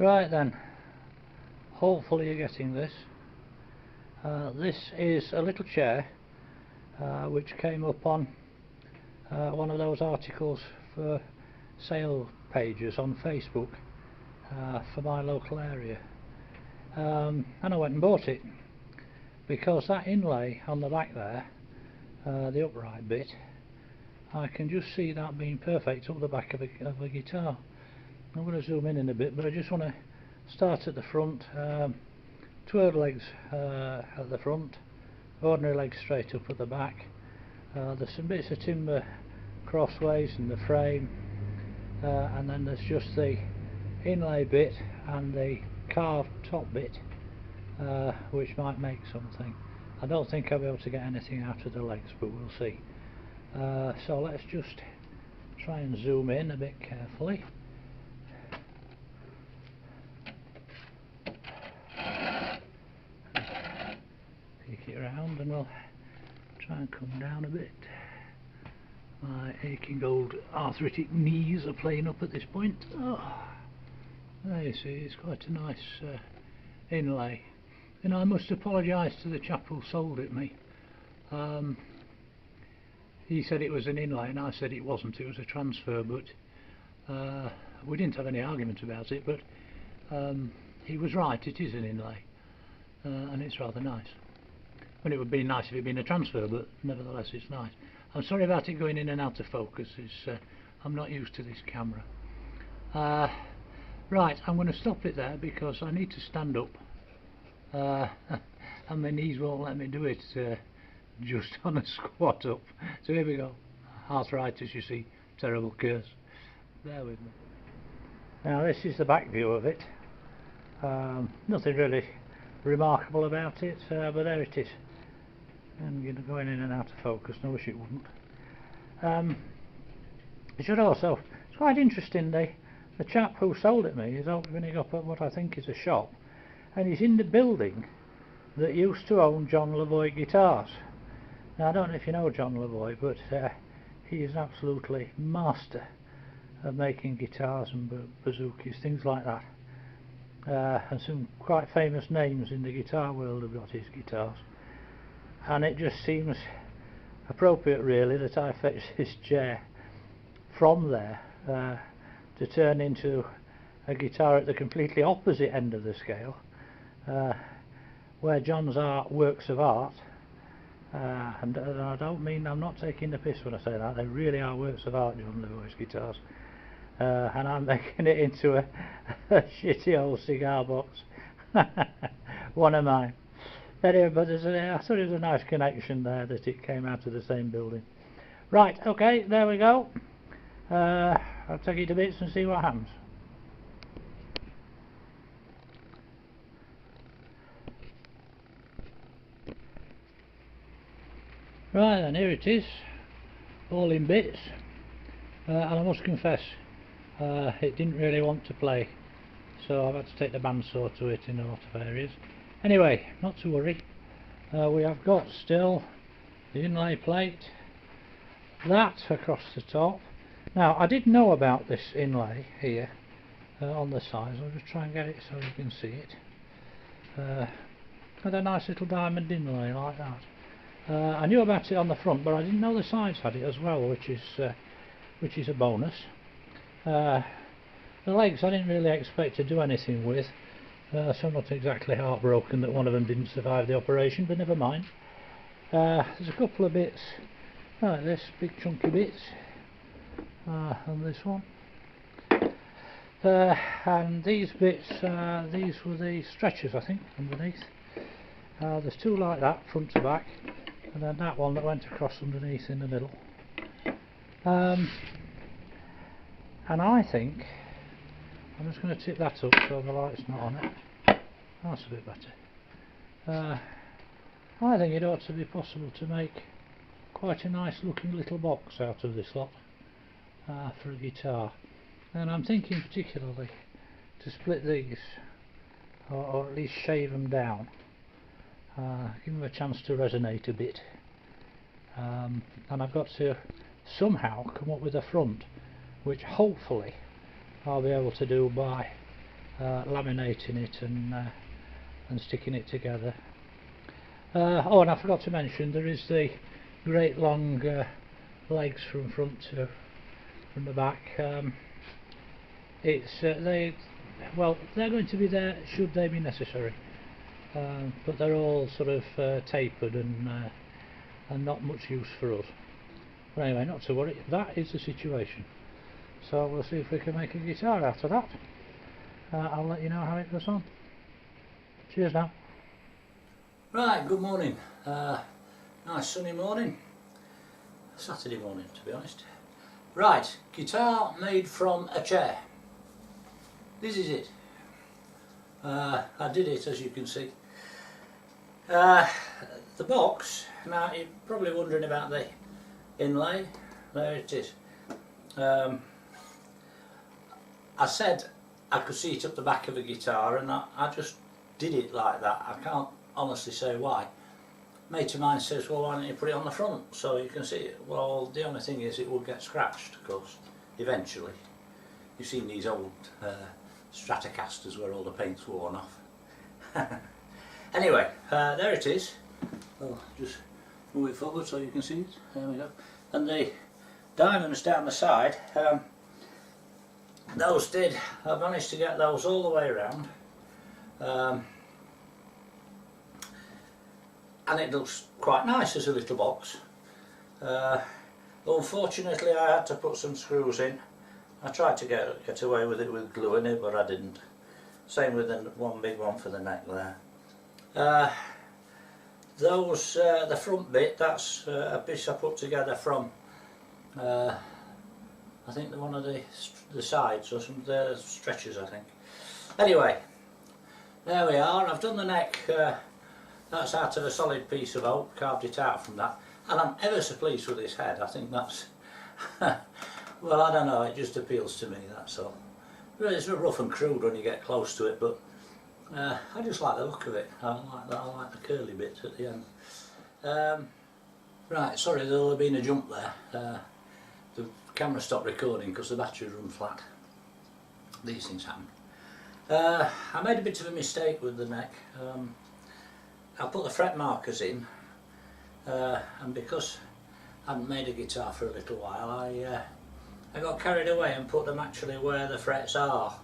Right then, hopefully you're getting this. This is a little chair which came up on one of those articles for sale pages on Facebook for my local area, and I went and bought it because that inlay on the back there, the upright bit, I can just see that being perfect up the back of a guitar. I'm going to zoom in a bit, but I just want to start at the front. Twirl legs at the front, ordinary legs straight up at the back. There's some bits of timber crossways in the frame, and then there's just the inlay bit and the carved top bit, which might make something. I don't think I'll be able to get anything out of the legs, but we'll see. So let's just try and zoom in a bit carefully. Peek it around and we'll try and come down a bit. My aching old arthritic knees are playing up at this point. Oh, there you see, it's quite a nice inlay. And I must apologise to the chap who sold it me. He said it was an inlay and I said it wasn't, it was a transfer, but we didn't have any argument about it, but he was right, it is an inlay, and it's rather nice. Well, it would be nice if it had been a transfer, but nevertheless it's nice. I'm sorry about it going in and out of focus, I'm not used to this camera. Right, I'm going to stop it there because I need to stand up, and my knees won't let me do it just on a squat up. So here we go. Arthritis, you see, terrible curse. Bear with me. Now this is the back view of it. Nothing really remarkable about it, but there it is. And you know, going in and out of focus. I wish it wouldn't. It should also, it's quite interesting, the chap who sold it me is opening up at what I think is a shop, and he's in the building that used to own John Lavoie guitars. Now I don't know if you know John Lavoie, but he is absolutely master of making guitars and bazookas, things like that. And some quite famous names in the guitar world have got his guitars. And it just seems appropriate really that I fetch this chair from there to turn into a guitar at the completely opposite end of the scale, where John's works of art, and I don't mean, I'm not taking the piss when I say that, they really are works of art, John Lavoie's guitars, and I'm making it into a shitty old cigar box. One of mine. Anyway, but I thought it was a nice connection there that it came out of the same building. Right, okay, there we go. I'll take it to bits and see what happens. Right then, here it is, all in bits, and I must confess it didn't really want to play, so I've had to take the bandsaw to it in a lot of areas. Anyway, not to worry, we have got still the inlay plate, that across the top. Now I did know about this inlay here on the sides. I'll just try and get it so you can see it. With a nice little diamond inlay like that. I knew about it on the front, but I didn't know the sides had it as well, which is a bonus. The legs I didn't really expect to do anything with, so I'm not exactly heartbroken that one of them didn't survive the operation, but never mind. There's a couple of bits like this, big chunky bits, and this one. And these bits, these were the stretchers I think underneath. There's two like that, front to back, and then that one that went across underneath in the middle. And I think, I'm just going to tip that up so the light's not on it. That's a bit better. I think it ought to be possible to make quite a nice looking little box out of this lot for a guitar. And I'm thinking particularly to split these, or at least shave them down, give them a chance to resonate a bit. And I've got to somehow come up with a front which hopefully I'll be able to do by laminating it and sticking it together. Oh, and I forgot to mention there is the great long legs from front to from the back. They're going to be there should they be necessary, but they're all sort of tapered and not much use for us. But anyway, not to worry, that is the situation. So we'll see if we can make a guitar out of that. I'll let you know how it goes on. Cheers now. Right, good morning. Nice sunny morning. Saturday morning, to be honest. Right, guitar made from a chair. This is it. I did it, as you can see. The box, now you're probably wondering about the inlay. There it is. I said I could see it up the back of a guitar, and I just did it like that. I can't honestly say why. Mate of mine says, well, why don't you put it on the front so you can see it? Well, the only thing is it will get scratched, of course, eventually. You've seen these old Stratocasters where all the paint's worn off. Anyway, there it is. I'll just move it forward so you can see it. There we go. And the diamonds down the side, I managed to get those all the way around. And it looks quite nice as a little box. Unfortunately I had to put some screws in. I tried to get away with it with glue in it, but I didn't. Same with the one big one for the neck there. The front bit, that's a piece I put together from I think one of the sides or some the stretchers, I think. Anyway, there we are. I've done the neck. That's out of a solid piece of oak, carved it out from that, and I'm ever so pleased with this head. I think that's well, I don't know, it just appeals to me, that's all. It's a bit rough and crude when you get close to it, but I just like the look of it. I like the curly bits at the end. Right, sorry, there'll have been a jump there. The camera stopped recording because the battery run flat. These things happen. I made a bit of a mistake with the neck. I put the fret markers in, and because I hadn't made a guitar for a little while, I got carried away and put them actually where the frets are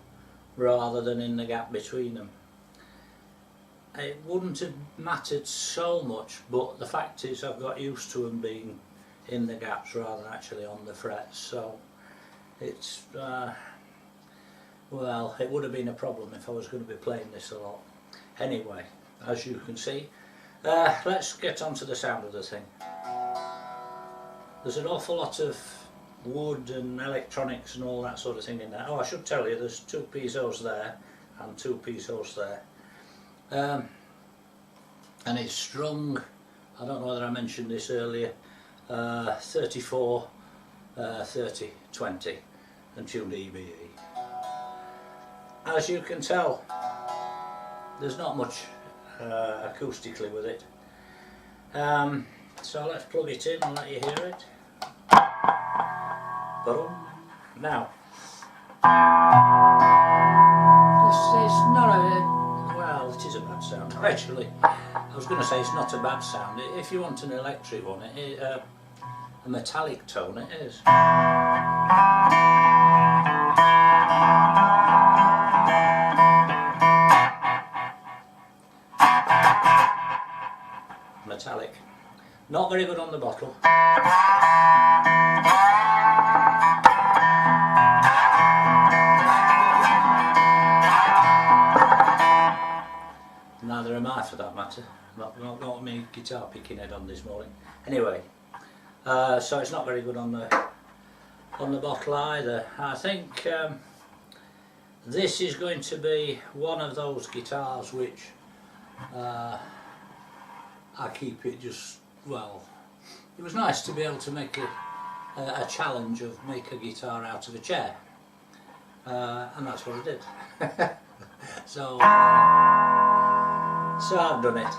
rather than in the gap between them. It wouldn't have mattered so much, but the fact is I've got used to them being in the gaps rather than actually on the frets, so it's well, it would have been a problem if I was going to be playing this a lot. Anyway, as you can see, let's get on to the sound of the thing. There's an awful lot of wood and electronics and all that sort of thing in there. Oh, I should tell you, there's 2 piezo's there and 2 piezo's there. And it's strung, I don't know whether I mentioned this earlier, 34, 30, 20 and tuned EBE. As you can tell, there's not much acoustically with it. So let's plug it in and let you hear it. Now, it's not a, well, it is a bad sound actually. I was going to say it's not a bad sound. If you want an electric one, a metallic tone, it is. Metallic. Not very good on the bottle. Neither am I, for that matter. Not got me guitar picking head on this morning. Anyway, so it's not very good on the bottle either. I think this is going to be one of those guitars which I keep it just, well, it was nice to be able to make a challenge of make a guitar out of a chair, and that's what I did. So I've done it.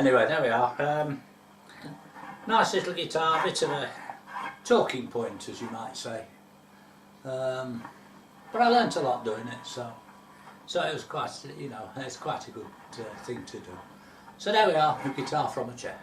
Anyway, there we are. Nice little guitar, bit of a talking point, as you might say. But I learnt a lot doing it, so it was quite, you know, it's quite a good thing to do. So there we are, a guitar from a chair.